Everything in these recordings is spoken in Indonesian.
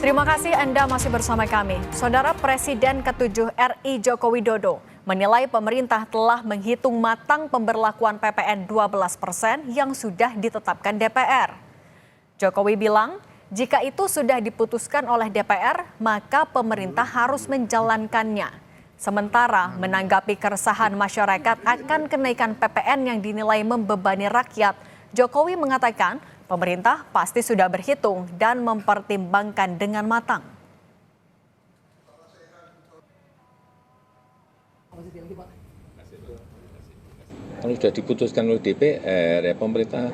Terima kasih Anda masih bersama kami. Saudara Presiden ke-7 RI Joko Widodo menilai pemerintah telah menghitung matang pemberlakuan PPN 12% yang sudah ditetapkan DPR. Jokowi bilang, jika itu sudah diputuskan oleh DPR, maka pemerintah harus menjalankannya. Sementara menanggapi keresahan masyarakat akan kenaikan PPN yang dinilai membebani rakyat, Jokowi mengatakan pemerintah pasti sudah berhitung dan mempertimbangkan dengan matang. Kalau sudah diputuskan oleh DPR, ya pemerintah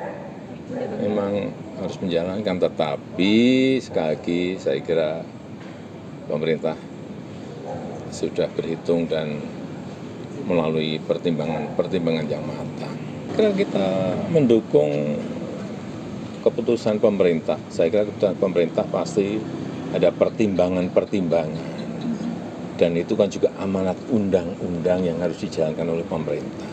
memang harus menjalankan. Tetapi sekali lagi saya kira pemerintah sudah berhitung dan melalui pertimbangan yang matang. Kira kita mendukung keputusan pemerintah. Saya kira keputusan pemerintah pasti ada pertimbangan-pertimbangan. Dan itu kan juga amanat undang-undang yang harus dijalankan oleh pemerintah.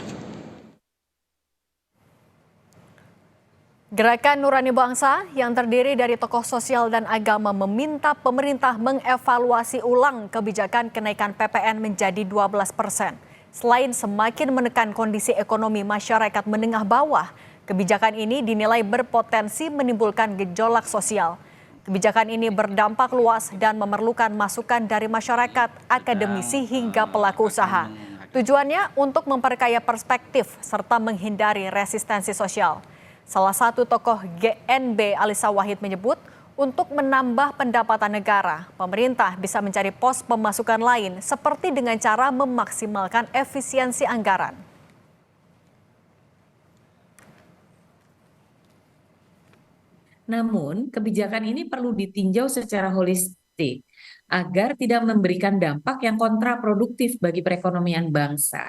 Gerakan Nurani Bangsa yang terdiri dari tokoh sosial dan agama meminta pemerintah mengevaluasi ulang kebijakan kenaikan PPN menjadi 12%. Selain semakin menekan kondisi ekonomi masyarakat menengah bawah, kebijakan ini dinilai berpotensi menimbulkan gejolak sosial. Kebijakan ini berdampak luas dan memerlukan masukan dari masyarakat, akademisi hingga pelaku usaha. Tujuannya untuk memperkaya perspektif serta menghindari resistensi sosial. Salah satu tokoh GNB Alisa Wahid menyebut, untuk menambah pendapatan negara, pemerintah bisa mencari pos pemasukan lain seperti dengan cara memaksimalkan efisiensi anggaran. Namun, kebijakan ini perlu ditinjau secara holistik agar tidak memberikan dampak yang kontraproduktif bagi perekonomian bangsa.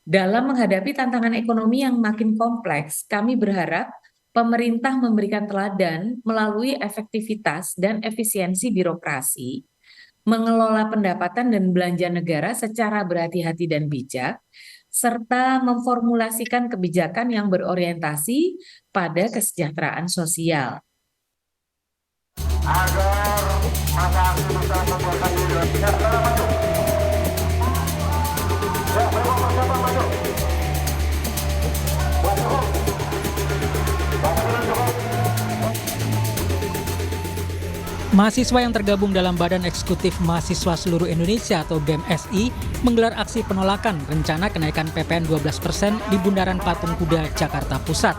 Dalam menghadapi tantangan ekonomi yang makin kompleks, kami berharap pemerintah memberikan teladan melalui efektivitas dan efisiensi birokrasi, mengelola pendapatan dan belanja negara secara berhati-hati dan bijak, serta memformulasikan kebijakan yang berorientasi pada kesejahteraan sosial. Agar masa aksi bisa membuatkan diri maju. Ya, siapa maju? Mahasiswa yang tergabung dalam Badan Eksekutif Mahasiswa Seluruh Indonesia atau BEMSI menggelar aksi penolakan rencana kenaikan PPN 12% di Bundaran Patung Kuda, Jakarta Pusat.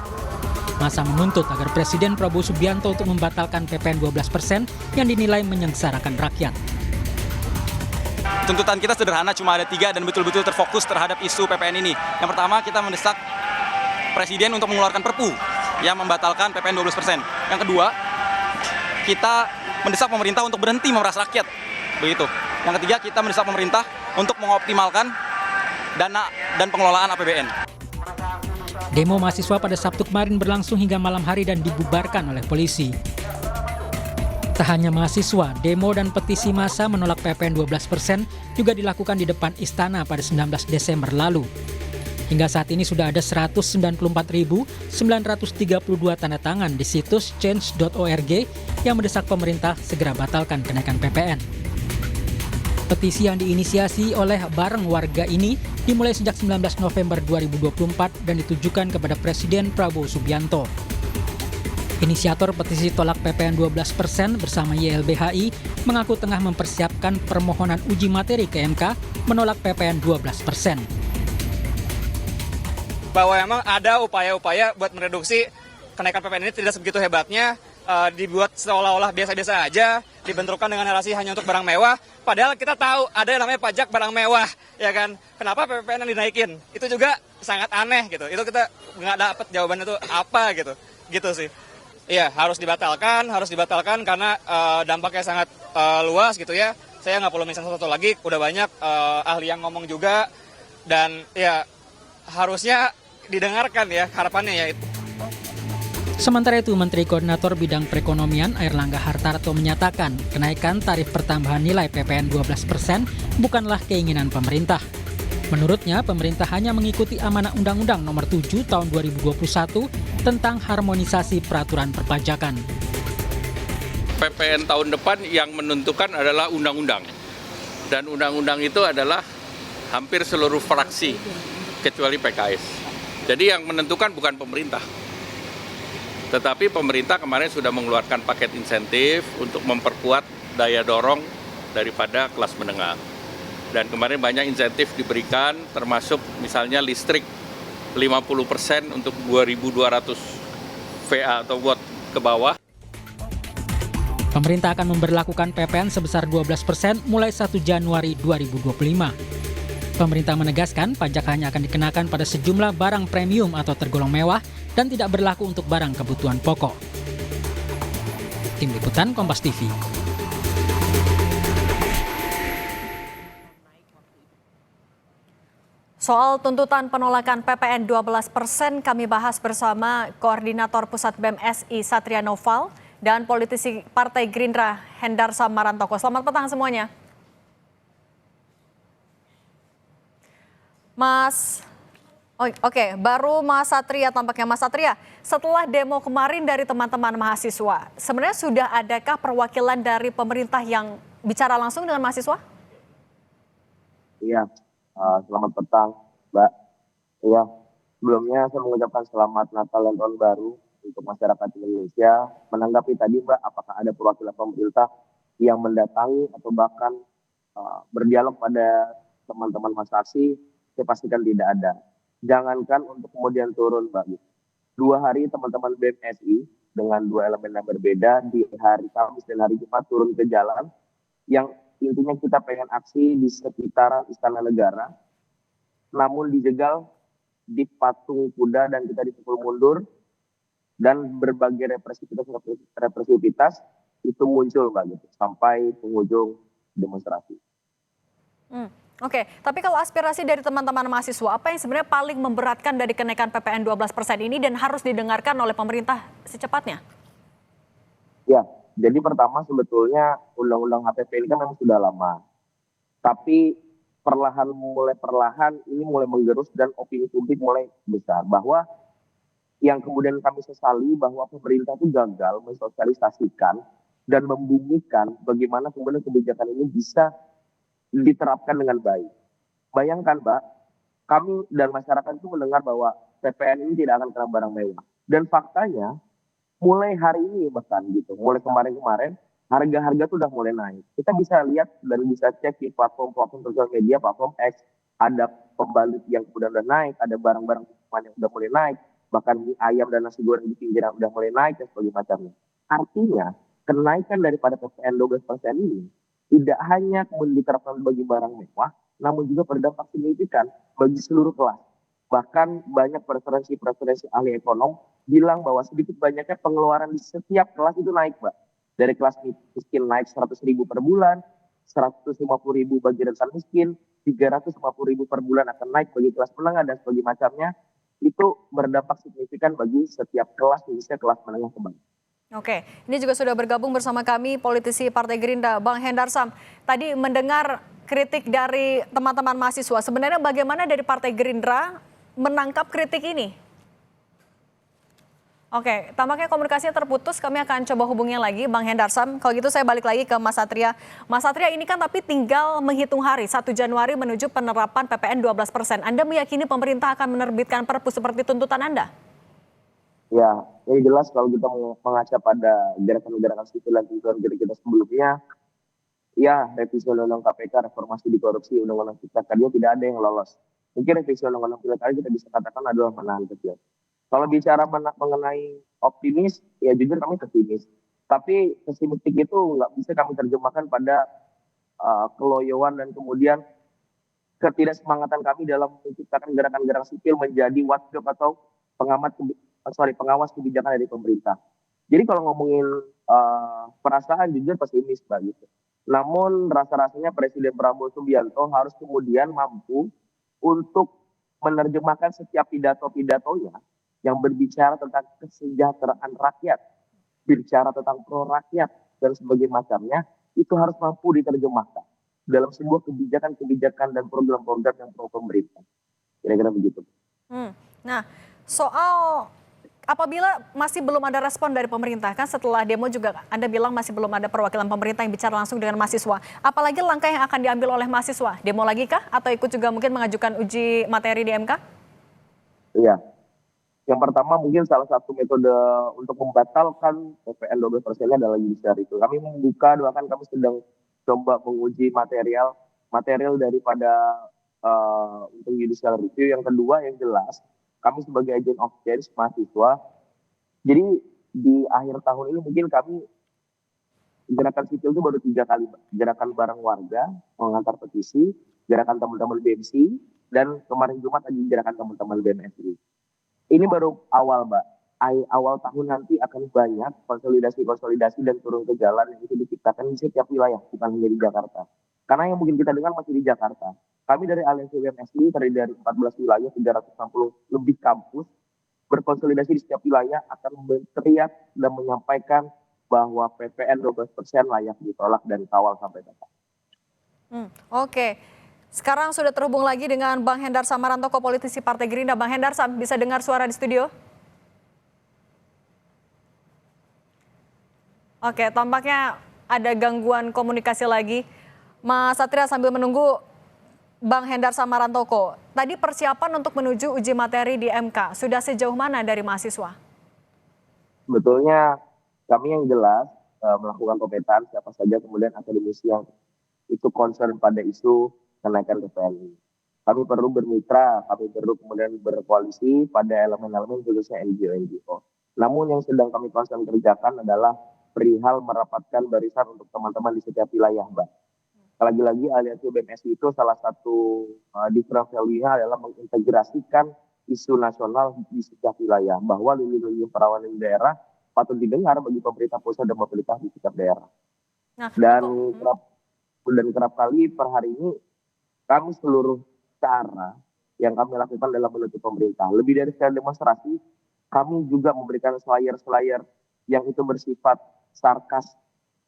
Masa menuntut agar Presiden Prabowo Subianto untuk membatalkan PPN 12% yang dinilai menyengsarakan rakyat. Tuntutan kita sederhana, cuma ada 3 dan betul-betul terfokus terhadap isu PPN ini. Yang pertama, kita mendesak Presiden untuk mengeluarkan Perpu yang membatalkan PPN 12%. Yang kedua, kita mendesak pemerintah untuk berhenti memeras rakyat. Begitu. Yang ketiga, kita mendesak pemerintah untuk mengoptimalkan dana dan pengelolaan APBN. Demo mahasiswa pada Sabtu kemarin berlangsung hingga malam hari dan dibubarkan oleh polisi. Tak hanya mahasiswa, demo dan petisi massa menolak PPN 12% juga dilakukan di depan istana pada 19 Desember lalu. Hingga saat ini sudah ada 194.932 tanda tangan di situs change.org yang mendesak pemerintah segera batalkan kenaikan PPN. Petisi yang diinisiasi oleh Bareng Warga ini dimulai sejak 19 November 2024 dan ditujukan kepada Presiden Prabowo Subianto. Inisiator petisi tolak PPN 12% bersama YLBHI mengaku tengah mempersiapkan permohonan uji materi ke MK menolak PPN 12%. Bahwa memang ada upaya-upaya buat mereduksi kenaikan PPN ini tidak sebegitu hebatnya, dibuat seolah-olah biasa-biasa aja, dibenturkan dengan narasi hanya untuk barang mewah, padahal kita tahu ada yang namanya pajak barang mewah, ya kan? Kenapa PPN yang dinaikin? Itu juga sangat aneh gitu. Itu kita nggak dapat jawaban itu apa gitu sih. Iya, harus dibatalkan karena dampaknya sangat luas gitu ya. Saya nggak perlu mention satu lagi, udah banyak ahli yang ngomong juga, dan ya harusnya didengarkan ya, harapannya ya itu. Sementara itu, Menteri Koordinator Bidang Perekonomian Airlangga Hartarto menyatakan kenaikan tarif pertambahan nilai PPN 12% bukanlah keinginan pemerintah. Menurutnya, pemerintah hanya mengikuti amanah Undang-Undang Nomor 7 Tahun 2021 tentang harmonisasi peraturan perpajakan. PPN tahun depan yang menentukan adalah undang-undang. Dan undang-undang itu adalah hampir seluruh fraksi, kecuali PKS. Jadi yang menentukan bukan pemerintah. Tetapi pemerintah kemarin sudah mengeluarkan paket insentif untuk memperkuat daya dorong daripada kelas menengah. Dan kemarin banyak insentif diberikan, termasuk misalnya listrik 50% untuk 2.200 VA atau watt ke bawah. Pemerintah akan memberlakukan PPN sebesar 12% mulai 1 Januari 2025. Pemerintah menegaskan pajak hanya akan dikenakan pada sejumlah barang premium atau tergolong mewah dan tidak berlaku untuk barang kebutuhan pokok. Tim Liputan Kompas TV. Soal tuntutan penolakan PPN 12% kami bahas bersama Koordinator Pusat BEM SI Satria Noval dan politisi Partai Gerindra Hendarsam Marantoko. Selamat petang semuanya. Oke, baru Mas Satria tampaknya. Mas Satria, setelah demo kemarin dari teman-teman mahasiswa, sebenarnya sudah adakah perwakilan dari pemerintah yang bicara langsung dengan mahasiswa? Iya, selamat petang, Mbak. Iya, sebelumnya saya mengucapkan selamat Natal dan Tahun Baru untuk masyarakat Indonesia. Menanggapi tadi, Mbak, apakah ada perwakilan pemerintah yang mendatangi atau bahkan berdialog pada teman-teman Mas Aksi? Saya pastikan tidak ada. Jangankan untuk kemudian turun, Mbak. 2 hari teman-teman BEM SI dengan 2 elemen yang berbeda di hari Kamis dan hari Jumat turun ke jalan yang intinya kita pengen aksi di sekitaran Istana Negara, namun dijegal di patung kuda dan kita dipukul mundur dan berbagai represivitas itu muncul, Mbak, gitu, sampai penghujung demonstrasi. Oke, tapi kalau aspirasi dari teman-teman mahasiswa, apa yang sebenarnya paling memberatkan dari kenaikan PPN 12% ini dan harus didengarkan oleh pemerintah secepatnya? Ya, jadi pertama sebetulnya undang-undang HPP ini kan memang sudah lama. Tapi mulai perlahan ini mulai menggerus dan opini publik mulai besar. Bahwa yang kemudian kami sesali bahwa pemerintah itu gagal mensosialisasikan dan membumikan bagaimana kemudian kebijakan ini bisa diterapkan dengan baik. Bayangkan, Mbak, kami dan masyarakat itu mendengar bahwa PPN ini tidak akan kena barang mewah. Dan faktanya, mulai hari ini bahkan gitu, mulai kemarin-kemarin, harga-harga itu sudah mulai naik. Kita bisa lihat dan bisa cek di platform-platform sosial media, platform X, ada pembalut yang sudah naik, ada barang-barang yang sudah mulai naik, bahkan mie ayam dan nasi goreng di pinggiran sudah mulai naik dan sebagainya macamnya. Artinya, kenaikan daripada PPN 12% ini tidak hanya kemudian diterapkan bagi barang mewah, namun juga berdampak signifikan bagi seluruh kelas. Bahkan banyak preferensi ahli ekonom bilang bahwa sedikit banyaknya pengeluaran di setiap kelas itu naik, Mbak. Dari kelas miskin naik 100.000 per bulan, 150.000 bagi rentan miskin, 350.000 per bulan akan naik bagi kelas menengah dan sebagainya macamnya. Itu berdampak signifikan bagi setiap kelas, khususnya kelas menengah ke bawah. Oke, ini juga sudah bergabung bersama kami politisi Partai Gerindra, Bang Hendarsam. Tadi mendengar kritik dari teman-teman mahasiswa. Sebenarnya bagaimana dari Partai Gerindra menangkap kritik ini? Oke, tampaknya komunikasinya terputus. Kami akan coba hubungnya lagi, Bang Hendarsam. Kalau gitu saya balik lagi ke Mas Satria. Mas Satria, ini kan tapi tinggal menghitung hari, 1 Januari menuju penerapan PPN 12%. Anda meyakini pemerintah akan menerbitkan perpu seperti tuntutan Anda? Ya, ini jelas kalau kita mengaca pada gerakan-gerakan sipil dan tuntutan kita sebelumnya, ya revisi undang-undang KPK, reformasi di korupsi, undang-undang Cipta Kerja tidak ada yang lolos. Mungkin revisi undang-undang Pilkada kita bisa katakan adalah menahan kecil. Kalau bicara mengenai optimis, ya jujur kami pesimis. Tapi pesimistik itu nggak bisa kami terjemahkan pada keloyoan dan kemudian ketidaksemangatan kami dalam menciptakan gerakan-gerakan sipil menjadi watchdog atau pengawas kebijakan dari pemerintah. Jadi kalau ngomongin perasaan jujur pesimis, Mbak, gitu. Namun rasa-rasanya Presiden Prabowo Subianto harus kemudian mampu untuk menerjemahkan setiap pidato-pidatonya yang berbicara tentang kesejahteraan rakyat, bicara tentang pro rakyat dan sebagainya macamnya, itu harus mampu diterjemahkan dalam sebuah kebijakan-kebijakan dan program-program yang pro pemerintah. Kira-kira begitu. Nah, soal apabila masih belum ada respon dari pemerintah, kan setelah demo juga Anda bilang masih belum ada perwakilan pemerintah yang bicara langsung dengan mahasiswa. Apalagi langkah yang akan diambil oleh mahasiswa? Demo lagi kah? Atau ikut juga mungkin mengajukan uji materi di MK? Iya. Yang pertama mungkin salah satu metode untuk membatalkan PPN 12%-nya adalah judicial review. Kami membuka, doakan kami sedang coba menguji material daripada untuk judicial review. Yang kedua yang jelas, kami sebagai agent of change mahasiswa, jadi di akhir tahun ini mungkin kami gerakan sipil itu baru 3 kali, gerakan bareng warga, mengantar petisi, gerakan teman-teman BMC, dan kemarin Jumat lagi gerakan teman-teman BMSI. Ini baru awal, Mbak. Awal tahun nanti akan banyak konsolidasi dan turun ke jalan yang itu diciptakan di setiap wilayah, bukan hanya di Jakarta. Karena yang mungkin kita dengar masih di Jakarta. Kami dari Aliansi BMSI terdiri dari 14 wilayah, 360 lebih kampus, berkonsolidasi di setiap wilayah akan berteriak dan menyampaikan bahwa PPN 12% layak ditolak dan kawal sampai dapat. Oke. Sekarang sudah terhubung lagi dengan Bang Hendar Samarantoko, politisi Partai Gerindra. Bang Hendar, bisa dengar suara di studio? Oke, tampaknya ada gangguan komunikasi lagi. Mas Satria sambil menunggu Bang Hendar Samarantoko, tadi persiapan untuk menuju uji materi di MK, sudah sejauh mana dari mahasiswa? Sebetulnya kami yang jelas melakukan pemetaan siapa saja kemudian akademisi yang itu concern pada isu kenaikan PPN ini. Kami perlu bermitra, kami perlu kemudian berkoalisi pada elemen-elemen khususnya NGO-NGO. Namun yang sedang kami concern kerjakan adalah perihal merapatkan barisan untuk teman-teman di setiap wilayah, Mbak. Lagi-lagi Aliansi BMSI itu salah satu different value-nya adalah mengintegrasikan isu nasional di setiap wilayah, bahwa lini-lini perawanan di daerah patut didengar bagi pemerintah pusat dan pemerintah di setiap daerah. Dan kerap kali per hari ini kami seluruh cara yang kami lakukan dalam menuju pemerintah. Lebih dari sekedar demonstrasi, kami juga memberikan flyer-flyer yang itu bersifat sarkas.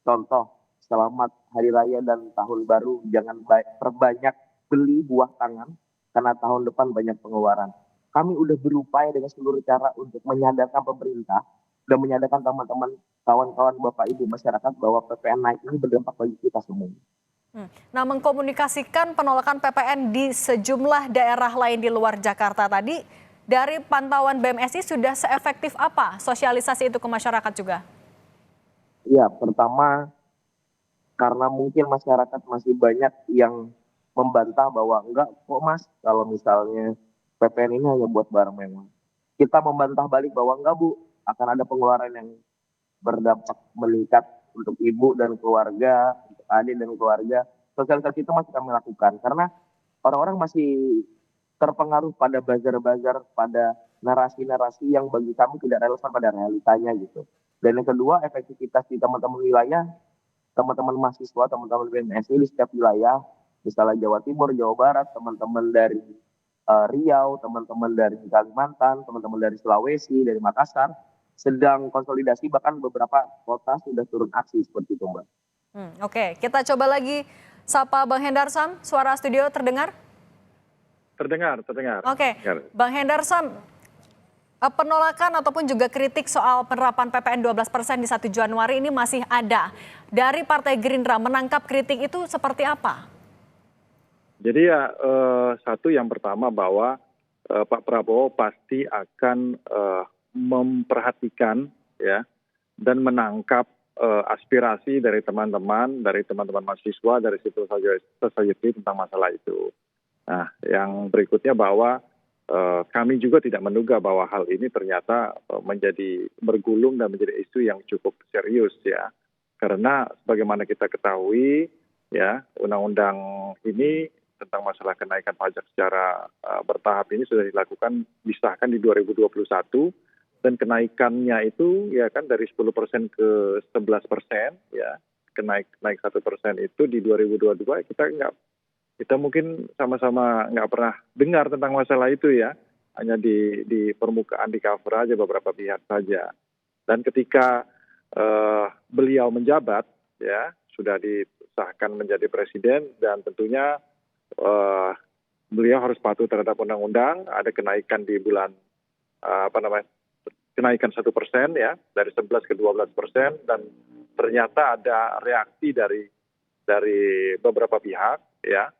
Contoh, selamat Hari Raya dan Tahun Baru, jangan perbanyak beli buah tangan karena tahun depan banyak pengeluaran. Kami udah berupaya dengan seluruh cara untuk menyadarkan pemerintah dan menyadarkan teman-teman, kawan-kawan Bapak Ibu masyarakat bahwa PPN naik ini berdampak bagi kita semua. Nah, mengkomunikasikan penolakan PPN di sejumlah daerah lain di luar Jakarta tadi, dari pantauan BMSI sudah seefektif apa sosialisasi itu ke masyarakat juga? Ya, pertama karena mungkin masyarakat masih banyak yang membantah bahwa enggak kok Mas, kalau misalnya PPN ini hanya buat barang mewah. Kita membantah balik bahwa enggak Bu, akan ada pengeluaran yang berdampak meningkat untuk ibu dan keluarga, untuk adik dan keluarga. Sosialisasi itu masih kami lakukan karena orang-orang masih terpengaruh pada buzzer-buzzer, pada narasi-narasi yang bagi kami tidak relevan pada realitanya gitu. Dan yang kedua, efektivitas di teman-teman wilayah, teman-teman mahasiswa, teman-teman BMSI di setiap wilayah, misalnya Jawa Timur, Jawa Barat, teman-teman dari Riau, teman-teman dari Kalimantan, teman-teman dari Sulawesi, dari Makassar, sedang konsolidasi, bahkan beberapa kota sudah turun aksi seperti itu, Mbak. Oke, kita coba lagi sapa Bang Hendar Sam, suara studio terdengar? Terdengar. Oke, Bang Hendar Sam, penolakan ataupun juga kritik soal penerapan PPN 12% di 1 Januari ini masih ada. Dari Partai Gerindra menangkap kritik itu seperti apa? Jadi ya satu yang pertama bahwa Pak Prabowo pasti akan memperhatikan ya dan menangkap aspirasi dari teman-teman mahasiswa, dari civil society tentang masalah itu. Nah, yang berikutnya bahwa kami juga tidak menduga bahwa hal ini ternyata menjadi bergulung dan menjadi isu yang cukup serius ya. Karena sebagaimana kita ketahui ya, undang-undang ini tentang masalah kenaikan pajak secara bertahap ini sudah disahkan di 2021 dan kenaikannya itu ya kan dari 10% ke 11% ya, naik 1% itu di 2022 kita mungkin sama-sama nggak pernah dengar tentang masalah itu ya, hanya di permukaan, di cover aja beberapa pihak saja. Dan ketika beliau menjabat ya, sudah disahkan menjadi presiden dan tentunya beliau harus patuh terhadap undang-undang. Ada kenaikan di bulan kenaikan 1% ya, dari 11 ke 12%, dan ternyata ada reaksi dari beberapa pihak ya.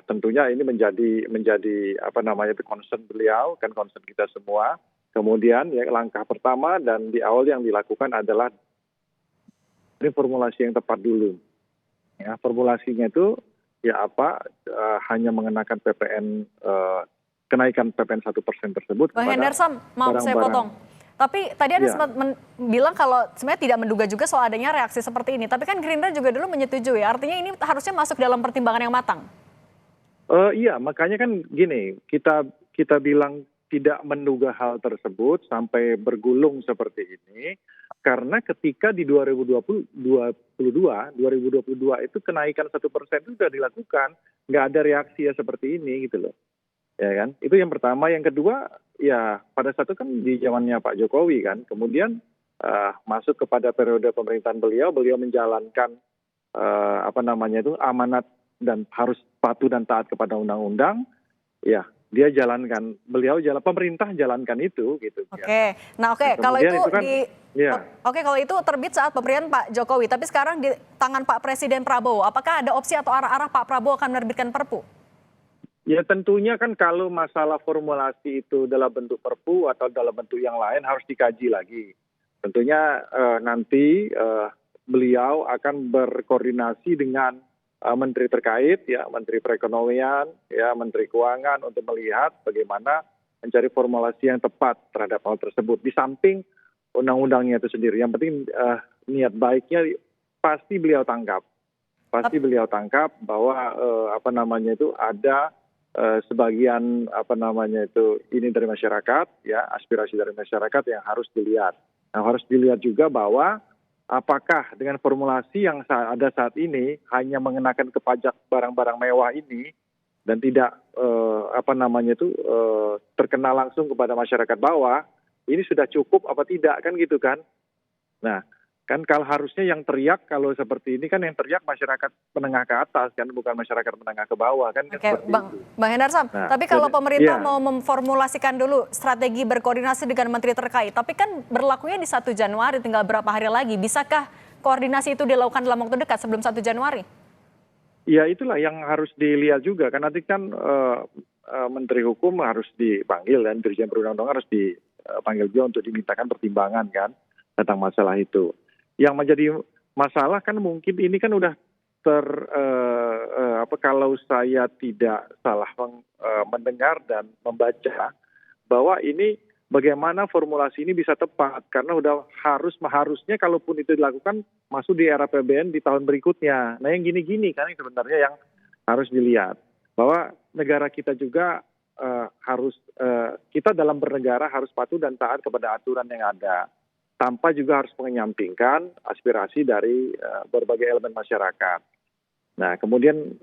Tentunya ini menjadi apa namanya itu concern beliau, kan concern kita semua. Kemudian ya langkah pertama dan di awal yang dilakukan adalah ini formulasi yang tepat dulu. Ya, formulasinya itu ya hanya mengenakan kenaikan PPN 1% tersebut. Bang Hendarsam, maaf saya potong. Tapi tadi Anda sempat bilang kalau sebenarnya tidak menduga juga soal adanya reaksi seperti ini. Tapi kan Gerindra juga dulu menyetujui, artinya ini harusnya masuk dalam pertimbangan yang matang. Iya, makanya kan gini, kita bilang tidak menduga hal tersebut sampai bergulung seperti ini, karena ketika di 2022 itu kenaikan 1% itu sudah dilakukan, nggak ada reaksi ya seperti ini gitu loh. Ya kan, itu yang pertama. Yang kedua, ya pada saat itu kan di zamannya Pak Jokowi kan, kemudian masuk kepada periode pemerintahan beliau menjalankan amanat dan harus patuh dan taat kepada undang-undang. Ya, dia jalankan, pemerintah jalankan itu gitu. Oke, nah kalau itu kan, kalau itu terbit saat pemerintahan Pak Jokowi, tapi sekarang di tangan Pak Presiden Prabowo, apakah ada opsi atau arah-arah Pak Prabowo akan menerbitkan Perpu? Ya tentunya kan kalau masalah formulasi itu dalam bentuk Perpu atau dalam bentuk yang lain harus dikaji lagi. Tentunya nanti beliau akan berkoordinasi dengan menteri terkait, ya Menteri Perekonomian, ya Menteri Keuangan untuk melihat bagaimana mencari formulasi yang tepat terhadap hal tersebut. Di samping undang-undangnya itu sendiri, yang penting niat baiknya pasti beliau tangkap. Pasti beliau tangkap bahwa ada sebagian ini dari masyarakat, ya aspirasi dari masyarakat yang harus dilihat. Nah, harus dilihat juga bahwa apakah dengan formulasi yang ada saat ini hanya mengenakan ke pajak barang-barang mewah ini dan tidak terkena langsung kepada masyarakat bawah, ini sudah cukup apa tidak kan gitu kan? Nah, kan kalau harusnya yang teriak kalau seperti ini kan yang teriak masyarakat menengah ke atas kan, bukan masyarakat menengah ke bawah kan. Oke, Bang Hendarsam, tapi kalau pemerintah mau memformulasikan dulu strategi berkoordinasi dengan menteri terkait, tapi kan berlakunya di 1 Januari, tinggal berapa hari lagi, bisakah koordinasi itu dilakukan dalam waktu dekat sebelum 1 Januari? Ya itulah yang harus dilihat juga kan, nanti kan Menteri Hukum harus dipanggil dan Dirjen Perundang-undangan harus dipanggil juga untuk dimintakan pertimbangan kan tentang masalah itu. Yang menjadi masalah kan mungkin ini kan udah kalau saya tidak salah mendengar dan membaca bahwa ini bagaimana formulasi ini bisa tepat karena udah harusnya kalaupun itu dilakukan masuk di era PBN di tahun berikutnya. Nah yang gini-gini kan sebenarnya yang harus dilihat bahwa negara kita juga kita dalam bernegara harus patuh dan taat kepada aturan yang ada, tanpa juga harus menyampingkan aspirasi dari berbagai elemen masyarakat. Nah, kemudian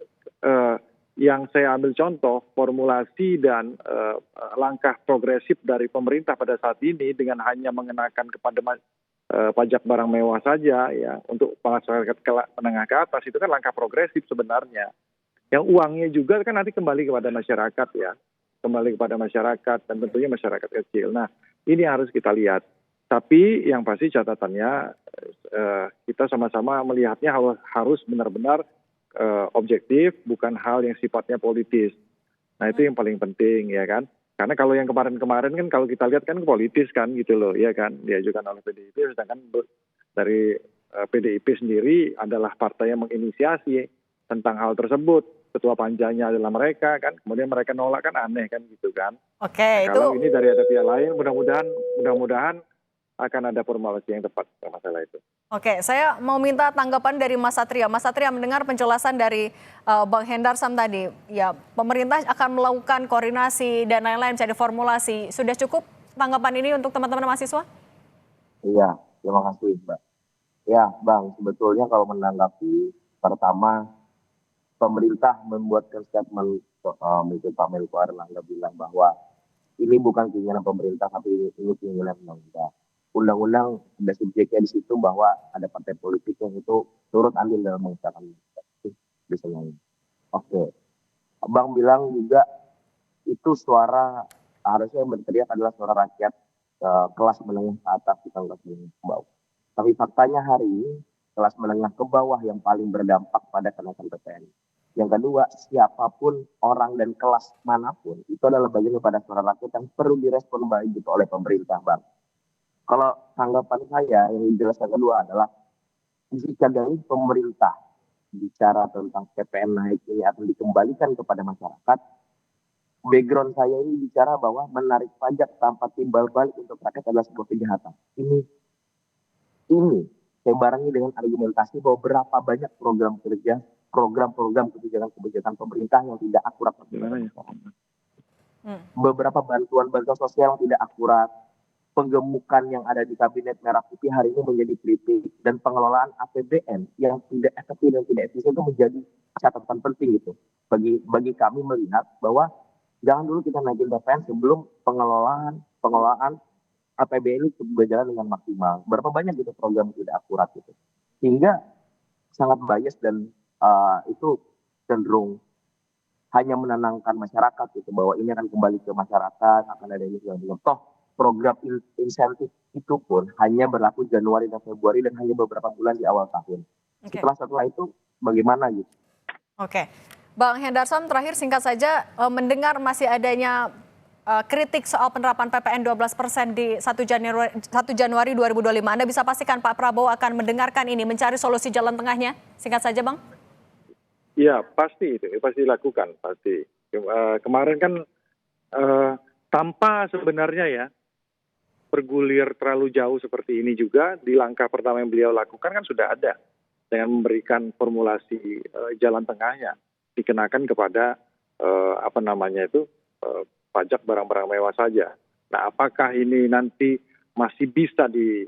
yang saya ambil contoh formulasi dan langkah progresif dari pemerintah pada saat ini dengan hanya mengenakan kepada pajak barang mewah saja ya untuk masyarakat menengah ke atas, itu kan langkah progresif sebenarnya. Yang uangnya juga kan nanti kembali kepada masyarakat ya, kembali kepada masyarakat dan tentunya masyarakat kecil. Nah, ini harus kita lihat. Tapi yang pasti catatannya kita sama-sama melihatnya harus benar-benar objektif, bukan hal yang sifatnya politis. Nah itu yang paling penting ya kan. Karena kalau yang kemarin-kemarin kan kalau kita lihat kan politis kan gitu loh, ya kan, diajukan oleh PDIP, sedangkan dari PDIP sendiri adalah partai yang menginisiasi tentang hal tersebut. Ketua panjanya adalah mereka kan, kemudian mereka nolak kan aneh kan gitu kan. Oke, nah, kalau ini dari ada pihak lain, mudah-mudahan akan ada formulasi yang tepat masalah itu. Oke, saya mau minta tanggapan dari Mas Satria. Mas Satria mendengar penjelasan dari Bang Hendarsam tadi. Ya, pemerintah akan melakukan koordinasi dan lain-lain mencari formulasi. Sudah cukup tanggapan ini untuk teman-teman mahasiswa? Iya, terima kasih Mbak. Ya Bang, sebetulnya kalau menanggapi pertama, pemerintah membuatkan statement, Pak Menko Airlangga bilang bahwa ini bukan keinginan pemerintah, tapi ini keinginan undang-undang. Undang-undang ada subjeknya di situ bahwa ada partai politik yang itu turut andil dalam mengesahkan bisa nyanyi. Oke, Abang bilang juga itu suara harusnya yang berteriak adalah suara rakyat kelas menengah ke atas bukan kelas menengah ke bawah. Tapi faktanya hari ini kelas menengah ke bawah yang paling berdampak pada kenaikan PPN. Yang kedua, siapapun orang dan kelas manapun itu adalah bagian daripada suara rakyat yang perlu direspon baik gitu oleh pemerintah, Bang. Kalau tanggapan saya yang dijelaskan kedua adalah jika dari pemerintah bicara tentang PPN naik ini akan dikembalikan kepada masyarakat, background saya ini bicara bahwa menarik pajak tanpa timbal balik untuk rakyat adalah sebuah kejahatan. Ini saya barengi dengan argumentasi bahwa berapa banyak program-program kebijakan pemerintah yang tidak akurat. Beberapa bantuan sosial yang tidak akurat, penggemukan yang ada di kabinet merah putih hari ini menjadi kritik, dan pengelolaan APBN yang tidak efektif dan tidak efisien itu menjadi catatan penting gitu. Bagi kami melihat bahwa jangan dulu kita naikin PPN sebelum pengelolaan APBN itu berjalan dengan maksimal. Berapa banyak gitu program tidak akurat gitu, sehingga sangat bias dan itu cenderung hanya menenangkan masyarakat gitu bahwa ini akan kembali ke masyarakat, akan ada ini segala macam. Toh program insentif itu pun hanya berlaku Januari dan Februari dan hanya beberapa bulan di awal tahun. Setelah itu bagaimana gitu? Oke, Bang Hendarsam, terakhir singkat saja, mendengar masih adanya kritik soal penerapan PPN 12% di 1 Januari 2025. Anda bisa pastikan Pak Prabowo akan mendengarkan ini, mencari solusi jalan tengahnya? Singkat saja, Bang. Ya, pasti itu, pasti dilakukan, pasti. Kemarin kan tanpa sebenarnya ya bergulir terlalu jauh seperti ini juga, di langkah pertama yang beliau lakukan kan sudah ada dengan memberikan formulasi jalan tengahnya dikenakan kepada pajak barang-barang mewah saja. Nah, apakah ini nanti masih bisa di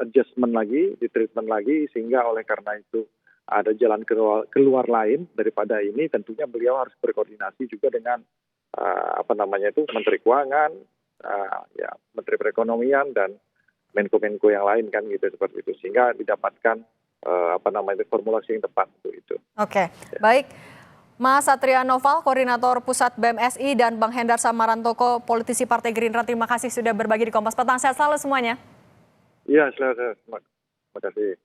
adjustment lagi, di treatment lagi, sehingga oleh karena itu ada jalan keluar lain daripada ini, tentunya beliau harus berkoordinasi juga dengan Menteri Keuangan, Menteri Perekonomian dan Menko-Menko yang lain kan gitu, seperti itu, sehingga didapatkan formulasi yang tepat untuk itu. Oke, baik. Mas Satria Noval, Koordinator Pusat BMSI, dan Bang Hendarsam Marantoko, politisi Partai Gerindra, terima kasih sudah berbagi di Kompas Petang. Sehat selalu semuanya. Iya, selamat. Terima kasih.